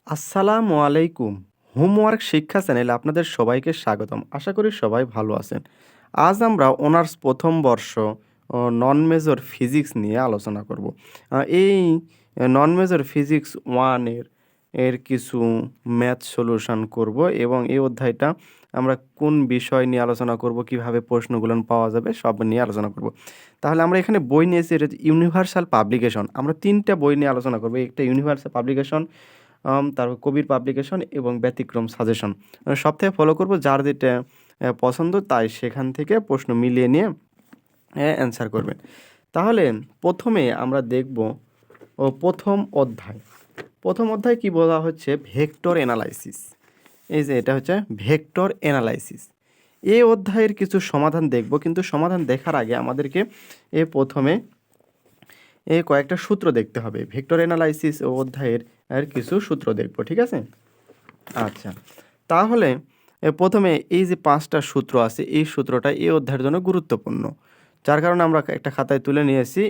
আসসালামু আলাইকুম। হোমওয়ার্ক শিক্ষা চ্যানেলে আপনাদের সবাইকে স্বাগতম। আশা করি সবাই ভালো আছেন। আজ আমরা অনার্স ১ম বর্ষ নন মেজর ফিজিক্স নিয়ে আলোচনা করব। এই নন মেজর ফিজিক্স 1 এর কিছু ম্যাথ সলিউশন করব এবং এই অধ্যায়টা আমরা কোন বিষয় নিয়ে আলোচনা করব, কিভাবে প্রশ্নগুলো পাওয়া যাবে সব নিয়ে আলোচনা করব। তাহলে আমরা এখানে বই নিয়েছি, এটা হচ্ছে ইউনিভার্সাল পাবলিকেশন। আমরা ৩ টা বই নিয়ে আলোচনা করব। একটা ইউনিভার্সাল পাবলিকেশন, তারপর কবির পাবলিকেশন এবং ব্যতিক্রম সাজেশন। সবথেকে ফলো করব যার যেটা পছন্দ তাই সেখান থেকে প্রশ্ন মিলিয়ে নিয়ে অ্যান্সার করবেন। তাহলে প্রথমে আমরা দেখব প্রথম অধ্যায় কি বলা হচ্ছে, ভেক্টর অ্যানালাইসিস। এই যে এটা হচ্ছে ভেক্টর অ্যানালাইসিস। এই অধ্যায়ের কিছু সমাধান দেখব, কিন্তু সমাধান দেখার আগে আমাদেরকে প্রথমে কয়েকটা সূত্র দেখতে হবে। ভেক্টর অ্যানালাইসিস অধ্যায়ের কিছু সূত্র দেখব, ঠিক আছে? আচ্ছা, তাহলে প্রথমে এই যে 5টা সূত্র আছে, এই সূত্রটা এই অধ্যায়ের জন্য গুরুত্বপূর্ণ, যার কারণে আমরা একটা খাতায় তুলে নিয়েছি।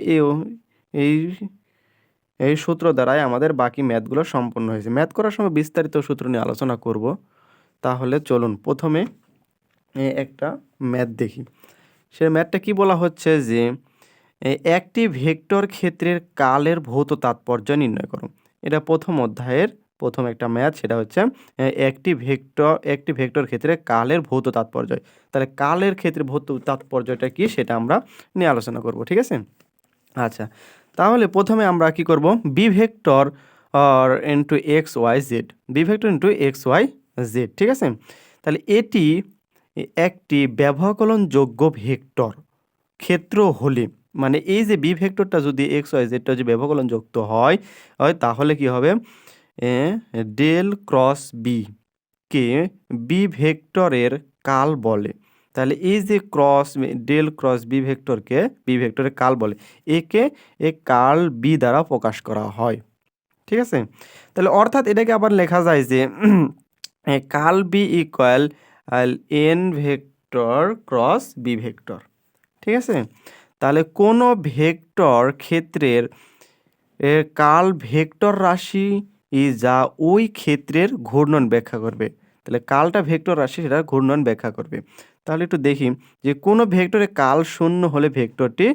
এই এই সূত্র দ্বারাই আমাদের বাকি ম্যাথগুলো সম্পন্ন হয়েছে। ম্যাথ করার সময় বিস্তারিত সূত্র নিয়ে আলোচনা করব। তাহলে চলুন প্রথমে একটা ম্যাথ দেখি। সে ম্যাথটা কি বলা হচ্ছে যে একটি ভেক্টর ক্ষেত্রের কালের ভৌত তাৎপর্য নির্ণয় করো। এটা প্রথম অধ্যায়ের প্রথম একটা ম্যাথ, সেটা হচ্ছে একটি ভেক্টর ক্ষেত্রে কালের ভৌত তাৎপর্য। তাহলে কালের ক্ষেত্রে ভৌত তাৎপর্যটা কি সেটা আমরা নিয়ে আলোচনা করব, ঠিক আছে? আচ্ছা, তাহলে প্রথমে আমরা কি করব, B vector into x Y Z, B vector into x Y Z, ঠিক আছে? তাহলে এটি একটি ব্যবকলনযোগ্য ভেক্টর ক্ষেত্র হলে, মানে এই যে বি ভেক্টরটা যদি এক্স ওয়াই জেডটা যদি ব্যবকলনযুক্ত হয় তাহলে কি হবে, del cross B K B ভেক্টরের কাল বলে। তাহলে এই যে ডেল ক্রস বি ভেক্টরকে বি ভেক্টরের কাল বলে, একে কাল বি দ্বারা প্রকাশ করা হয়, ঠিক আছে? তাহলে অর্থাৎ এটাকে আবার লেখা যায় যে কাল B equal N vector cross B vector, ঠিক আছে? তাহলে কোনো ভেক্টর ক্ষেত্রের কাল ভেক্টর রাশি যা ওই ক্ষেত্রের ঘূর্ণন ব্যাখ্যা করবে। তাহলে কালটা ভেক্টর রাশি, সেটা ঘূর্ণন ব্যাখ্যা করবে। তাহলে একটু দেখি যে কোনো ভেক্টরে কাল শূন্য হলে ভেক্টরটি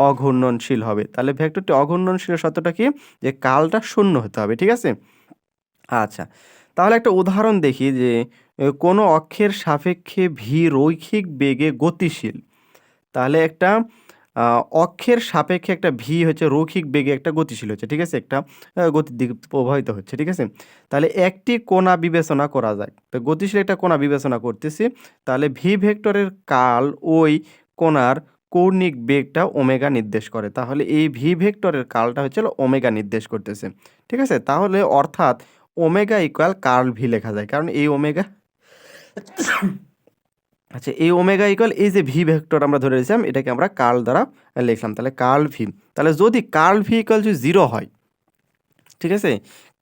অঘূর্ণনশীল হবে। তাহলে ভেক্টরটি অঘূর্ণনশীল শর্তটা কি, যে কালটা শূন্য হতে হবে, ঠিক আছে? আচ্ছা, তাহলে একটা উদাহরণ দেখি যে কোনো অক্ষের সাপেক্ষে ভি রৈখিক বেগে গতিশীল। তাহলে একটা অক্ষের সাপেক্ষে একটা ভি হচ্ছে রৈখিক বেগে একটা গতিশীল হচ্ছে, ঠিক আছে? একটা গতির দিকে প্রবাহিত হচ্ছে, ঠিক আছে? তাহলে একটি কোণা বিবেচনা করা যায়। তো গতিশীল একটা কোণা বিবেচনা করতেছি, তাহলে ভি ভেক্টরের কাল ওই কোণার কৌণিক বেগটা ওমেগা নির্দেশ করে। তাহলে এই ভি ভেক্টরের কালটা হচ্ছে ওমেগা নির্দেশ করতেছে, ঠিক আছে? তাহলে অর্থাৎ ওমেগা ইকুয়াল কার্ল ভি লেখা যায়, কারণ এই ওমেগা আচ্ছা, এই ওমেগা ইকুয়াল এই যে ভি ভেক্টর আমরা ধরে রেখেছিলাম, এটাকে আমরা কার্ল দ্বারা লিখলাম। তাহলে কার্ল ভি, তাহলে যদি কার্ল ভি ইকুয়াল যদি 0 হয়, ঠিক আছে?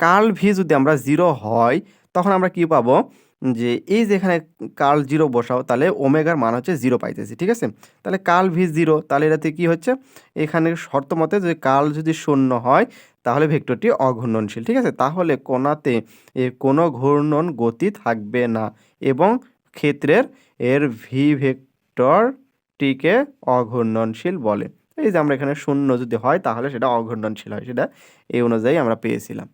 কার্ল ভি যদি আমরা 0 হয়, তখন আমরা কি পাবো, যে এই যে এখানে কার্ল 0 বসাও, তাহলে ওমেগার মান হচ্ছে 0 পাইতেছি, ঠিক আছে? তাহলে কার্ল ভি 0, তাহলে এটাতে কি হচ্ছে, এখানে শর্ত মতে যদি কার্ল যদি 0 হয় তাহলে ভেক্টরটি অঘূর্ণনশীল, ঠিক আছে? তাহলে কোণাতে কোনো ঘূর্ণন গতি থাকবে না এবং ক্ষেত্রের ভি ভেক্টরটিকে অঘূর্ণনশীল বলে। এই যে আমরা এখানে 0 যদি হয় তাহলে সেটা অঘূর্ণনশীল হয়, সেটা এই অনুযায়ী আমরা পেয়েছিলাম।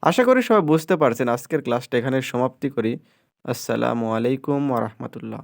আশা করি সবাই বুঝতে পারছেন। আজকের ক্লাসটা এখানে সমাপ্তি করি। আসসালামু আলাইকুম ওয়া রাহমাতুল্লাহ।